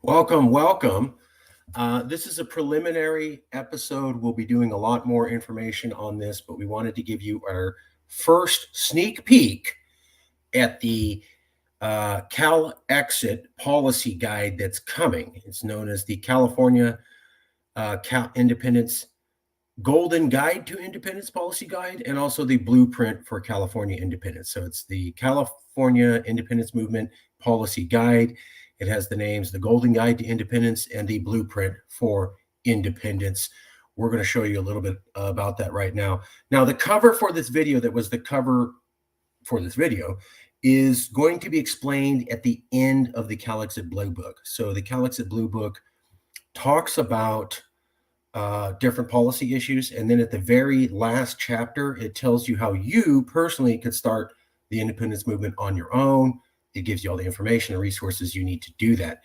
Welcome, welcome. This is a preliminary episode. We'll be doing a lot more information on this, but we wanted to give you our first sneak peek at the Calexit policy guide that's coming. It's known as the California Independence Golden Guide to Independence Policy Guide, and also the Blueprint for California Independence. So it's the California Independence Movement Policy Guide. It has the names, the Golden Guide to Independence and the Blueprint for Independence. We're going to show you a little bit about that right now. Now, the cover for this video, that was the cover for this video, is going to be explained at the end of the Calexit Blue Book. So the Calexit Blue Book talks about different policy issues, and then at the very last chapter, it tells you how you personally could start the independence movement on your own. It gives you all the information and resources you need to do that.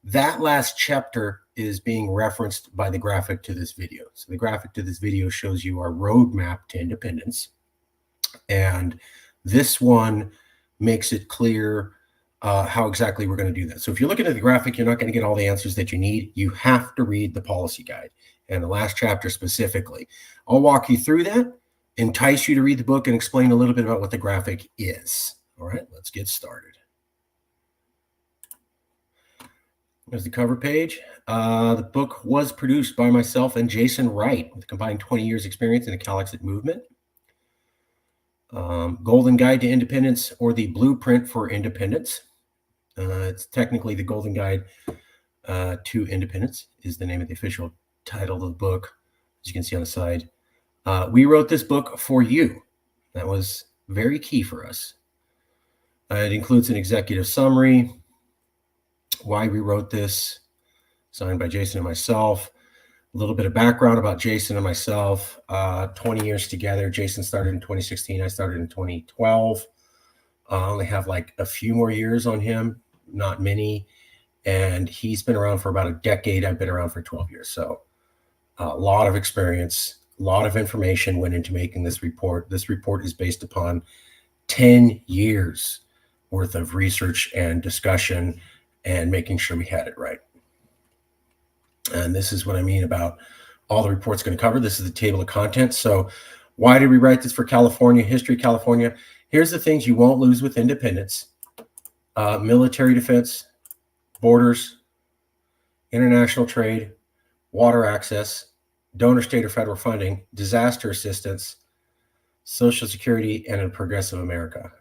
That last chapter is being referenced by the graphic to this video. So the graphic to this video shows you our roadmap to independence. And this one makes it clear how exactly we're going to do that. So if you're looking at the graphic, you're not going to get all the answers that you need. You have to read the policy guide and the last chapter specifically. I'll walk you through that, entice you to read the book, and explain a little bit about what the graphic is. All right, let's get started. There's the cover page. The book was produced by myself and Jason Wright with a combined 20 years experience in the Calexit movement. Golden Guide to Independence, or the Blueprint for Independence. It's technically the Golden Guide to Independence is the name of the official title of the book, as you can see on the side. We wrote this book for you. That was very key for us. It includes an executive summary, why we wrote this, signed by Jason and myself. A little bit of background about Jason and myself. 20 years together. Jason started in 2016. I started in 2012. I only have like a few more years on him, not many. And he's been around for about a decade. I've been around for 12 years. So a lot of experience, a lot of information went into making this report. This report is based upon 10 years worth of research and discussion and making sure we had it right. And this is what I mean about all the report's going to cover. This is the table of contents. So why did we write this for California? History of California. Here's the things you won't lose with independence. Military defense, borders, international trade, water access, donor state or federal funding, disaster assistance, Social Security, and a progressive America.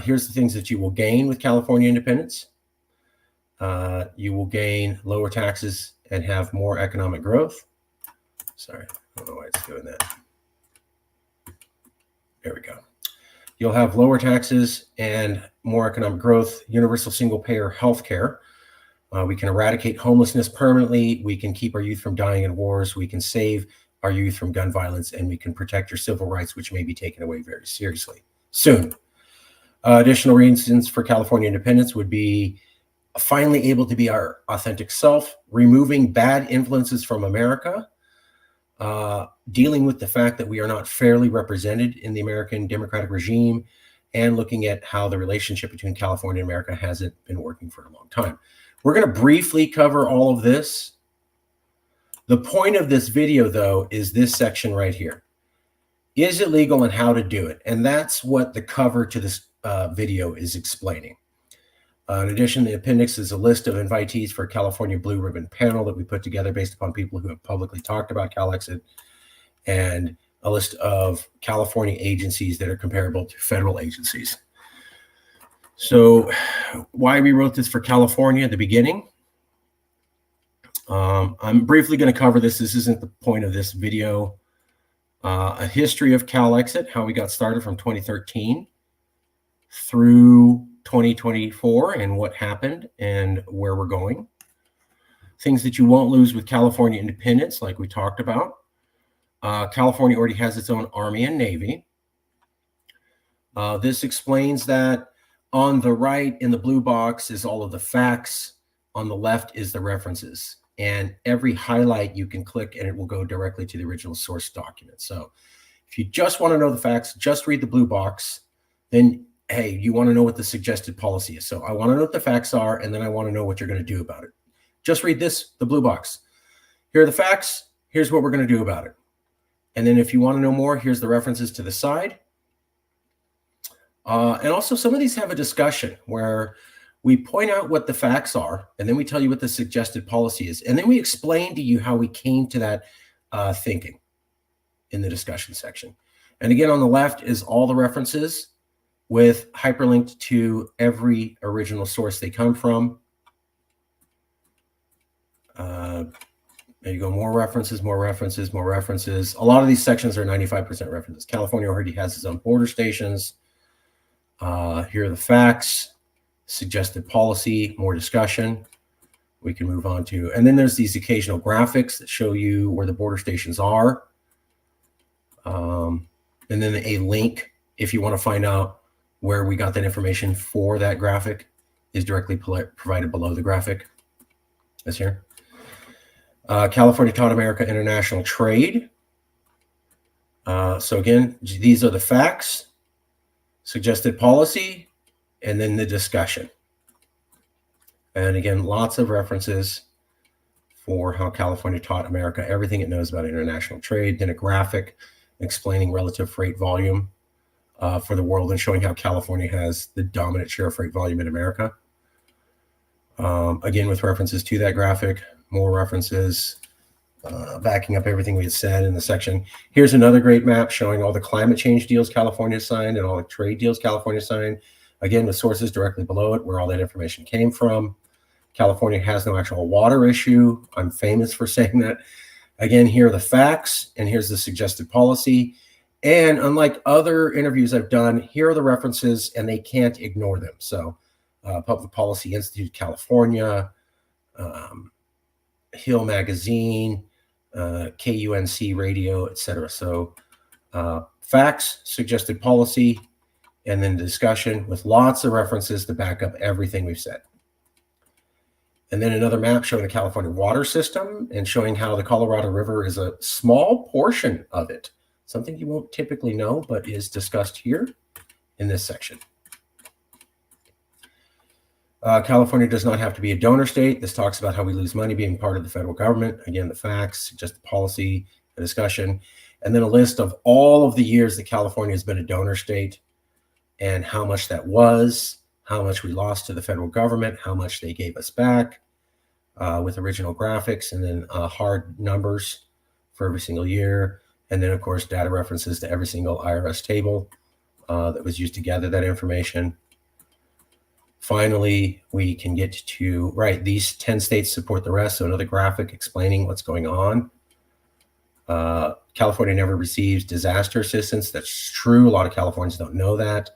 Here's the things that you will gain with California independence. You will gain lower taxes and have more economic growth. Sorry, I don't know why it's doing that. There we go. You'll have lower taxes and more economic growth, universal single-payer health care. We can eradicate homelessness permanently. We can keep our youth from dying in wars. We can save our youth from gun violence, and we can protect your civil rights, which may be taken away very seriously soon. Additional reasons for California independence would be finally able to be our authentic self, removing bad influences from America, dealing with the fact that we are not fairly represented in the American democratic regime, and looking at how the relationship between California and America hasn't been working for a long time. We're going to briefly cover all of this. The point of this video, though, is this section right here. Is it legal and how to do it? And that's what the cover to this video is explaining. In addition, the appendix is a list of invitees for a California Blue Ribbon panel that we put together based upon people who have publicly talked about Calexit, and a list of California agencies that are comparable to federal agencies. So why we wrote this for California at the beginning. I'm briefly going to cover this. This isn't the point of this video. A history of Calexit, how we got started from 2013 through 2024 and what happened and where we're going. Things that you won't lose with California independence, like we talked about. California already has its own Army and Navy. This explains that on the right in the blue box is all of the facts. On the left is the references. And every highlight you can click and it will go directly to the original source document. So if you just want to know the facts, just read the blue box. Then hey, you want to know what the suggested policy is. So I want to know what the facts are, and then I want to know what you're going to do about it. Just read this, the blue box. Here are the facts. Here's what we're going to do about it. And then if you want to know more, here's the references to the side. And also some of these have a discussion where we point out what the facts are, and then we tell you what the suggested policy is. And then we explain to you how we came to that thinking in the discussion section. And again, on the left is all the references with hyperlinked to every original source they come from. There you go, more references, more references, more references. A lot of these sections are 95% references. California already has its own border stations. Here are the facts, suggested policy, more discussion. We can move on to, and then there's these occasional graphics that show you where the border stations are. And then a link, if you want to find out where we got that information for that graphic, is directly provided below the graphic. That's here. California taught America international trade. So again, these are the facts, suggested policy, and then the discussion. And again, lots of references for how California taught America everything it knows about international trade. Then a graphic explaining relative freight volume for the world and showing how California has the dominant share of freight volume in America. Again, with references to that graphic, more references, backing up everything we had said in the section. Here's another great map showing all the climate change deals California signed and all the trade deals California signed. Again, with sources directly below it, where all that information came from. California has no actual water issue. I'm famous for saying that. Again, here are the facts, and here's the suggested policy. And unlike other interviews I've done, here are the references, and they can't ignore them. So Public Policy Institute California, Hill Magazine, KUNC Radio, etc. So facts, suggested policy, and then discussion with lots of references to back up everything we've said. And then another map showing the California water system and showing how the Colorado River is a small portion of it. Something you won't typically know, but is discussed here in this section. California does not have to be a donor state. This talks about how we lose money being part of the federal government. Again, the facts, suggested policy, a discussion, and then a list of all of the years that California has been a donor state and how much that was, how much we lost to the federal government, how much they gave us back with original graphics, and then hard numbers for every single year. And then, of course, data references to every single IRS table that was used to gather that information. Finally, we can get to, right, these 10 states support the rest. So another graphic explaining what's going on. California never receives disaster assistance. That's true. A lot of Californians don't know that.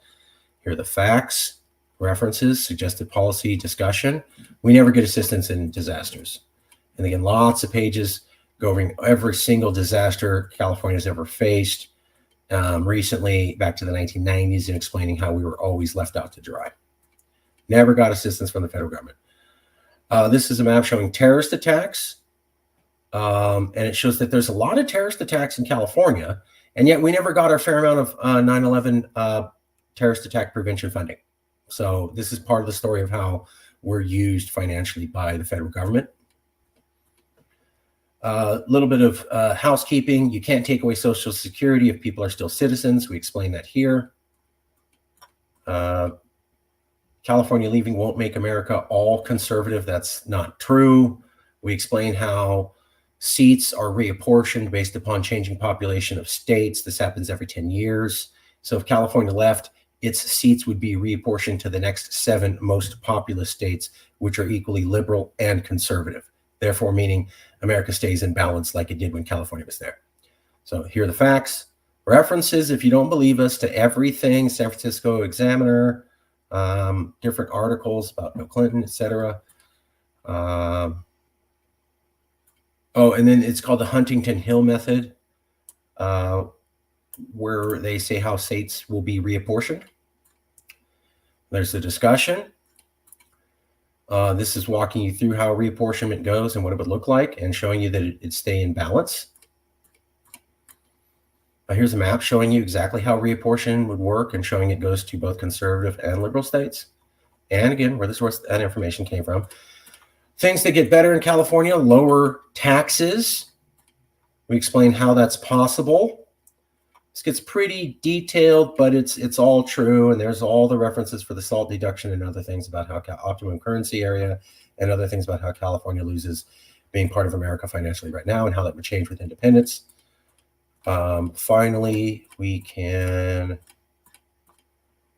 Here are the facts, references, suggested policy, discussion. We never get assistance in disasters. And again, lots of pages going every single disaster California's ever faced. Recently, back to the 1990s, and explaining how we were always left out to dry. Never got assistance from the federal government. This is a map showing terrorist attacks. And it shows that there's a lot of terrorist attacks in California, and yet we never got our fair amount of 9/11 terrorist attack prevention funding. So this is part of the story of how we're used financially by the federal government. A little bit of housekeeping. You can't take away Social Security if people are still citizens. We explain that here. California leaving won't make America all conservative. That's not true. We explain how seats are reapportioned based upon changing population of states. This happens every 10 years. So if California left, its seats would be reapportioned to the next 7 most populous states, which are equally liberal and conservative. Therefore, meaning America stays in balance like it did when California was there. So here are the facts. References, if you don't believe us, to everything, San Francisco Examiner, different articles about Bill Clinton, etc. Oh, and then it's called the Huntington Hill method, where they say how states will be reapportioned. There's the discussion. This is walking you through how reapportionment goes and what it would look like, and showing you that it'd stay in balance. Here's a map showing you exactly how reapportion would work and showing it goes to both conservative and liberal states. And again, where the source that information came from. Things that get better in California: lower taxes. We explain how that's possible. This gets pretty detailed, but it's all true, and there's all the references for the SALT deduction and other things about how optimum currency area and other things about how California loses being part of America financially right now and how that would change with independence. Finally,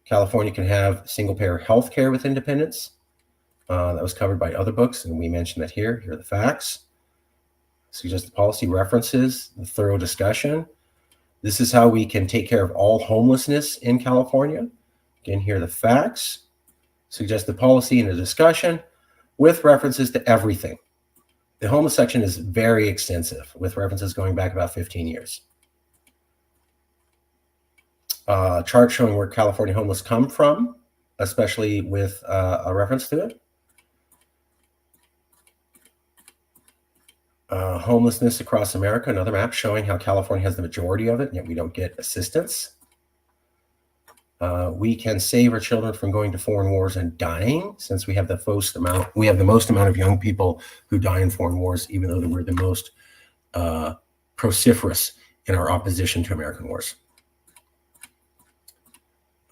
California can have single-payer health care with independence. That was covered by other books, and we mentioned that here. Here are the facts. Suggested policy references, the thorough discussion. This is how we can take care of all homelessness in California. Again, here are the facts. Suggested policy and a discussion with references to everything. The homeless section is very extensive with references going back about 15 years. Chart showing where California homeless come from, especially with a reference to it. Homelessness across America, another map showing how California has the majority of it, and yet we don't get assistance. We can save our children from going to foreign wars and dying, since we have the most amount of young people who die in foreign wars, even though we're the most vociferous in our opposition to American wars.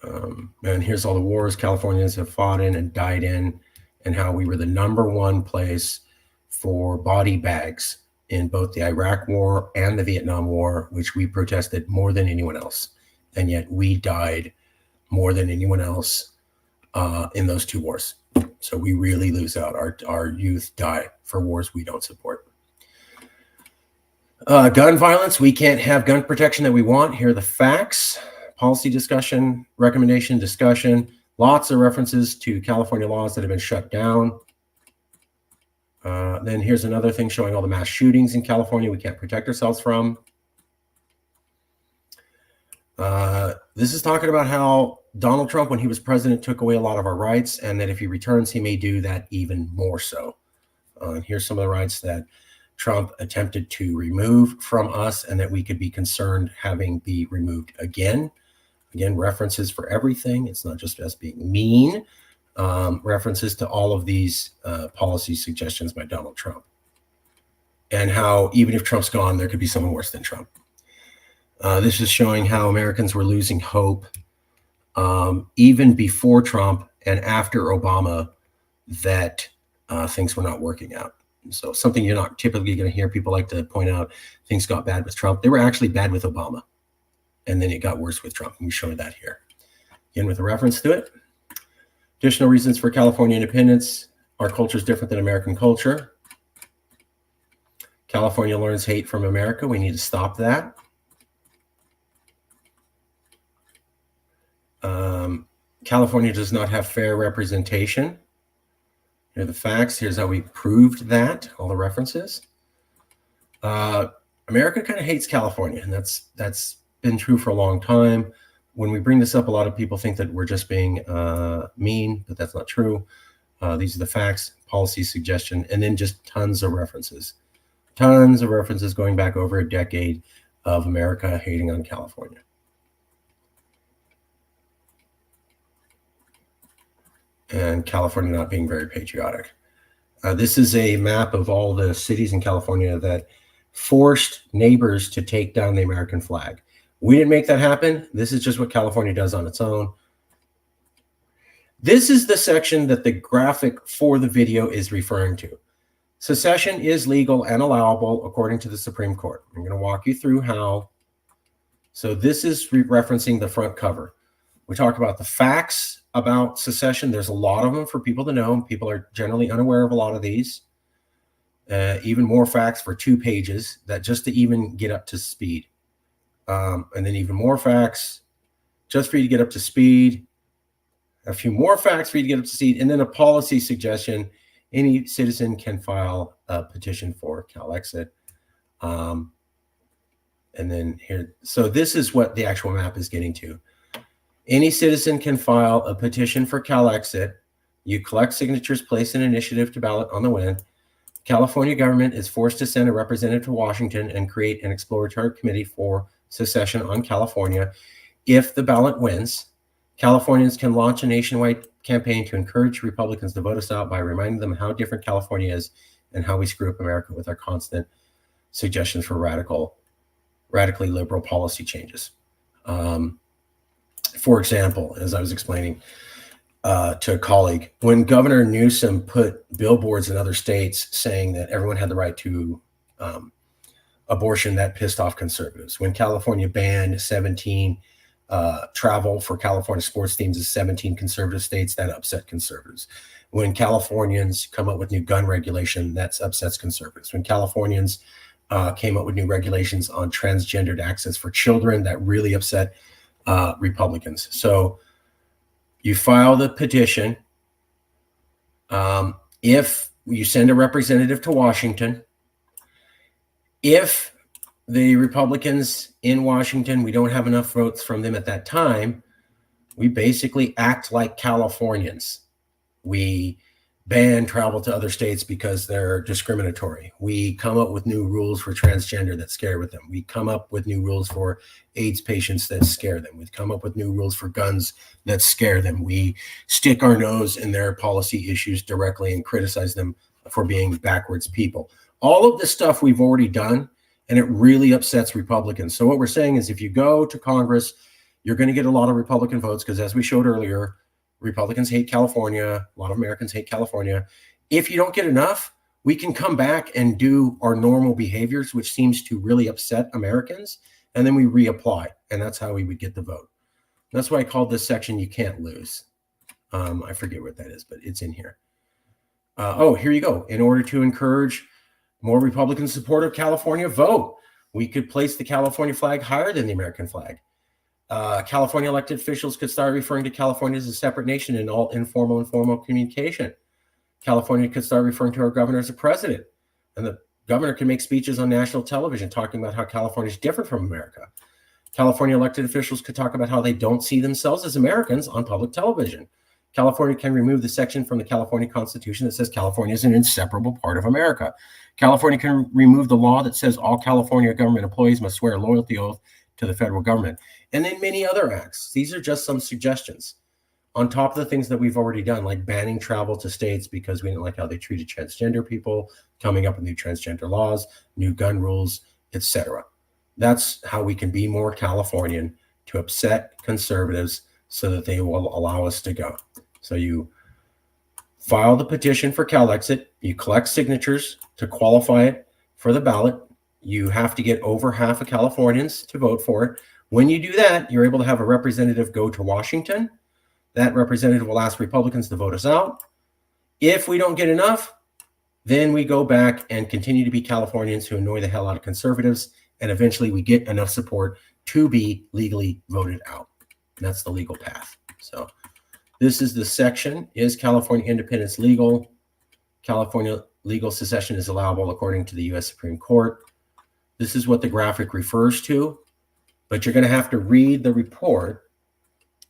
And here's all the wars Californians have fought in and died in, and how we were the #1 place for body bags in both the Iraq War and the Vietnam War, which we protested more than anyone else. And yet we died more than anyone else in those 2 wars. So we really lose out. Our youth die for wars we don't support. Gun violence, we can't have gun protection that we want. Here are the facts. Policy discussion, recommendation discussion, lots of references to California laws that have been shut down. Then here's another thing showing all the mass shootings in California we can't protect ourselves from. This is talking about how Donald Trump, when he was president, took away a lot of our rights, and that if he returns, he may do that even more so. Here's some of the rights that Trump attempted to remove from us and that we could be concerned having be removed again. Again, references for everything. It's not just us being mean. References to all of these policy suggestions by Donald Trump. And how even if Trump's gone, there could be someone worse than Trump. This is showing how Americans were losing hope even before Trump and after Obama, that things were not working out. So something you're not typically going to hear people like to point out, things got bad with Trump. They were actually bad with Obama. And then it got worse with Trump. And we show that here. Again, with a reference to it. Additional reasons for California independence. Our culture is different than American culture. California learns hate from America. We need to stop that. California does not have fair representation. Here are the facts. Here's how we proved that, all the references. America kind of hates California, and that's been true for a long time. When we bring this up, a lot of people think that we're just being mean, but that's not true. These are the facts, policy suggestion, and then just tons of references. Tons of references going back over a decade of America hating on California. And California not being very patriotic. This is a map of all the cities in California that forced neighbors to take down the American flag. We didn't make that happen. This is just what California does on its own. This is the section that the graphic for the video is referring to. Secession is legal and allowable according to the Supreme Court. I'm going to walk you through how. So this is referencing the front cover. We talk about the facts about secession. There's a lot of them for people to know. People are generally unaware of a lot of these. Even more facts for 2 pages, that just to even get up to speed. And then even more facts just for you to get up to speed. A few more facts for you to get up to speed. And then a policy suggestion. Any citizen can file a petition for Calexit. And then here, so this is what the actual map is getting to. Any citizen can file a petition for Calexit. You collect signatures, place an initiative to ballot on the win. California government is forced to send a representative to Washington and create an exploratory committee for secession on California. If the ballot wins, Californians can launch a nationwide campaign to encourage Republicans to vote us out by reminding them how different California is and how we screw up America with our constant suggestions for radically liberal policy changes. For example, as I was explaining to a colleague, when Governor Newsom put billboards in other states saying that everyone had the right to abortion, that pissed off conservatives. When California banned 17 travel for California sports teams in 17 conservative states, that upset conservatives. When Californians come up with new gun regulation, that upsets conservatives. When Californians came up with new regulations on transgendered access for children, that really upset Republicans. So you file the petition. If you send a representative to Washington, if the Republicans in Washington, we don't have enough votes from them at that time, we basically act like Californians. We ban travel to other states because they're discriminatory. We come up with new rules for transgender that scare with them. We come up with new rules for AIDS patients that scare them. We come up with new rules for guns that scare them. We stick our nose in their policy issues directly and criticize them for being backwards people. All of this stuff we've already done, and it really upsets Republicans. So what we're saying is if you go to Congress, you're going to get a lot of Republican votes because, as we showed earlier, Republicans hate California. A lot of Americans hate California. If you don't get enough, we can come back and do our normal behaviors, which seems to really upset Americans, and then we reapply, and that's how we would get the vote. That's why I called this section "You Can't Lose." I forget what that is, but it's in here. Here you go. In order to encourage more Republican support of California, vote. We could place the California flag higher than the American flag. California elected officials could start referring to California as a separate nation in all informal and formal communication. California could start referring to our governor as a president. And the governor can make speeches on national television talking about how California is different from America. California elected officials could talk about how they don't see themselves as Americans on public television. California can remove the section from the California Constitution that says California is an inseparable part of America. California can remove the law that says all California government employees must swear a loyalty oath to the federal government. And then many other acts. These are just some suggestions on top of the things that we've already done, like banning travel to states because we didn't like how they treated transgender people, coming up with new transgender laws, new gun rules, etc. That's how we can be more Californian to upset conservatives so that they will allow us to go. So you file the petition for Calexit, you collect signatures to qualify it for the ballot. You have to get over half of Californians to vote for it. When you do that, you're able to have a representative go to Washington. That representative will ask Republicans to vote us out. If we don't get enough, then we go back and continue to be Californians who annoy the hell out of conservatives, and eventually we get enough support to be legally voted out. And that's the legal path. So this is the section, is California independence legal? California legal secession is allowable according to the U.S. Supreme Court. This is what the graphic refers to, but you're going to have to read the report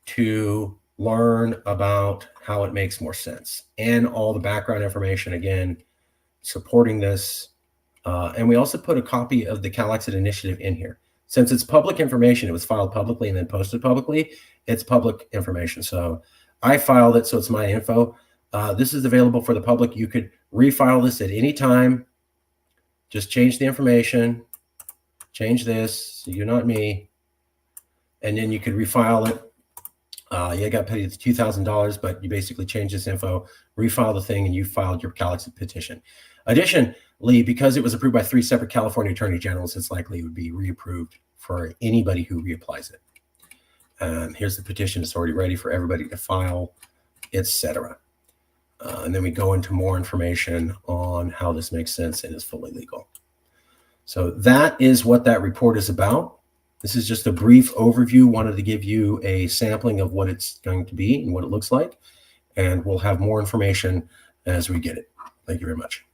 to learn about how it makes more sense and all the background information, again, supporting this. And we also put a copy of the Calexit initiative in here. Since it's public information, it was filed publicly and then posted publicly, it's public information. So I filed it, so it's my info. This is available for the public. You could refile this at any time. Just change the information, change this, so you're not me, and then you could refile it. You got paid $2,000, but you basically change this info, refile the thing, and you filed your Calexit petition. Additionally, because it was approved by 3 separate California attorney generals, it's likely it would be reapproved for anybody who reapplies it. Here's the petition. It's already ready for everybody to file, etc. And then we go into more information on how this makes sense and is fully legal. So that is what that report is about. This is just a brief overview. Wanted to give you a sampling of what it's going to be and what it looks like. And we'll have more information as we get it. Thank you very much.